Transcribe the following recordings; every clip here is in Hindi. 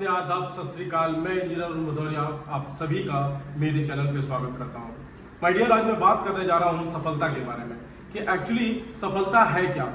नमस्ते, आदाब, सत श्री अकाल। मैं इंजीनियर अरुण भदौरिया आप सभी का मेरे चैनल पे स्वागत करता हूँ। माय डियर, आज मैं बात करने जा रहा हूँ सफलता के बारे में कि एक्चुअली सफलता है क्या।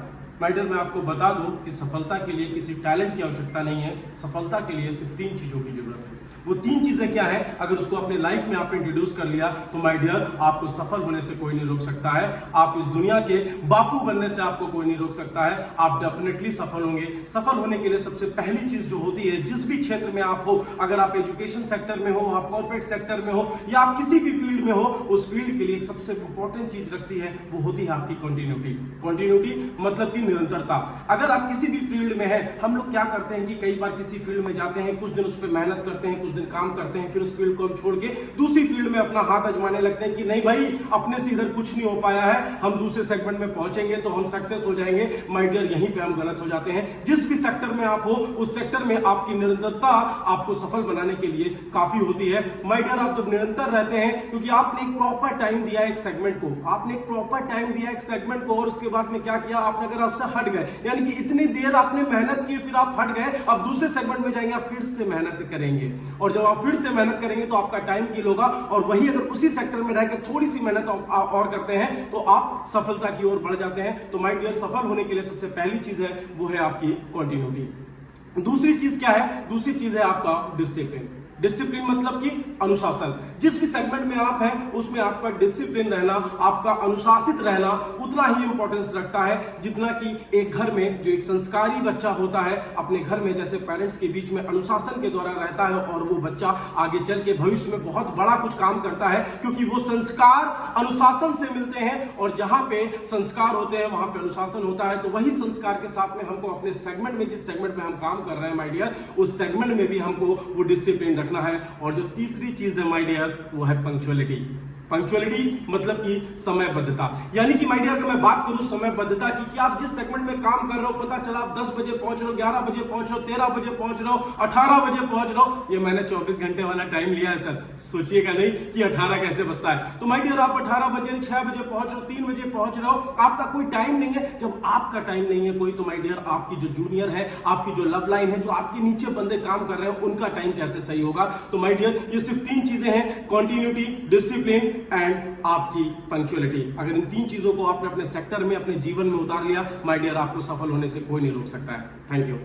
माय डियर, मैं आपको बता दूं कि सफलता के लिए किसी टैलेंट की आवश्यकता नहीं है। सफलता के लिए सिर्फ 3 चीजों की जरूरत है। वो 3 चीजें क्या है, अगर उसको अपने लाइफ में आपने इंट्रोड्यूस कर लिया तो माय डियर आपको सफल होने से कोई नहीं रोक सकता है। आप इस दुनिया के बापू बनने से आपको कोई नहीं रोक सकता है। आप डेफिनेटली सफल होंगे। सफल होने के लिए सबसे पहली चीज जो होती है, जिस भी क्षेत्र में आप हो, अगर आप एजुकेशन सेक्टर में हो, आप कॉर्पोरेट सेक्टर में हो या आप किसी भी फील्ड में हो, उस फील्ड के लिए सबसे इंपॉर्टेंट चीज रखती है, वो होती है आपकी कंटिन्यूटी। कंटिन्यूटी मतलब कि निरंतरता। अगर आप किसी भी फील्ड में है, हम लोग क्या करते हैं कि कई बार किसी फील्ड में जाते हैं, कुछ दिन उस पर मेहनत करते हैं, कुछ दिन काम करते हैं, फिर उस फील्ड को हम छोड़ के दूसरी फील्ड में अपना हाथ आजमाने लगते हैं कि नहीं भाई, अपने से इधर कुछ नहीं हो पाया है, हम दूसरे सेगमेंट में पहुंचेंगे तो हम सक्सेस हो जाएंगे। माय डियर, यहीं पे हम गलत हो जाते हैं। जिस भी सेक्टर में आप हो, उस सेक्टर में आपकी निरंतरता आपको सफल बनाने के लिए काफी होती है। माय डियर, आप जब निरंतर रहते हैं क्योंकि आपने एक प्रॉपर टाइम दिया एक सेगमेंट को, आपने एक प्रॉपर टाइम दिया एक सेगमेंट को, और उसके बाद में क्या किया आपने, अगर उससे हट गए, यानी कि इतनी देर आपने मेहनत की, फिर आप हट गए, अब दूसरे सेगमेंट में जाएंगे, आप फिर से मेहनत करेंगे, और जब आप फिर से मेहनत करेंगे तो आपका टाइम किल होगा। और वही अगर उसी सेक्टर में रहकर थोड़ी सी मेहनत और करते हैं तो आप सफलता की ओर बढ़ जाते हैं। तो माय डियर, सफल होने के लिए सबसे पहली चीज है वो है आपकी कंटिन्यूटी। दूसरी चीज क्या है? दूसरी चीज है आपका डिसिप्लिन। डिसिप्लिन मतलब कि अनुशासन। जिस भी सेगमेंट में आप हैं उसमें आपका डिसिप्लिन रहना, आपका अनुशासित रहना उतना ही इंपॉर्टेंस रखता है जितना कि एक घर में जो एक संस्कारी बच्चा होता है, अपने घर में जैसे पेरेंट्स के बीच में अनुशासन के द्वारा रहता है, और वो बच्चा आगे चल के भविष्य में बहुत बड़ा कुछ काम करता है, क्योंकि वो संस्कार अनुशासन से मिलते हैं। और जहां पे संस्कार होते हैं वहां पे अनुशासन होता है। तो वही संस्कार के साथ में हमको अपने सेगमेंट में, जिस सेगमेंट में हम काम कर रहे हैं माय डियर, उस सेगमेंट में भी हमको वो डिसिप्लिन रखना है। और जो तीसरी चीज है माय डियर, वो है पंक्चुअलिटी। पंक्चुअलिटी मतलब कि समयबद्धता। यानी कि माय डियर, अगर मैं बात करूं समयबद्धता की, कि आप जिस सेगमेंट में काम कर रहे हो, पता चला आप 10 बजे पहुंच रहे हो, 11 बजे पहुंच रहे हो, 13 बजे पहुंच रहे हो, 18 बजे पहुंच रहे हो, ये मैंने 24 घंटे वाला टाइम लिया है सर। सोचिएगा नहीं कि 18 कैसे बचता है। तो माय डियर, आप 18 बजे 6 बजे पहुंच रहे हो, 3 बजे पहुंच रहे हो, आपका कोई टाइम नहीं है। जब आपका टाइम नहीं है कोई, तो माय डियर आपकी जो जूनियर है, आपकी जो लव लाइन है, जो आपके नीचे बंदे काम कर रहे हैं, उनका टाइम कैसे सही होगा। तो माय डियर, ये सिर्फ 3 चीजें हैं, कंटिन्यूटी, डिसिप्लिन एंड आपकी पंक्चुअलिटी। अगर इन 3 चीजों को आपने अपने सेक्टर में, अपने जीवन में उतार लिया, माय डियर, आपको सफल होने से कोई नहीं रोक सकता है। Thank you.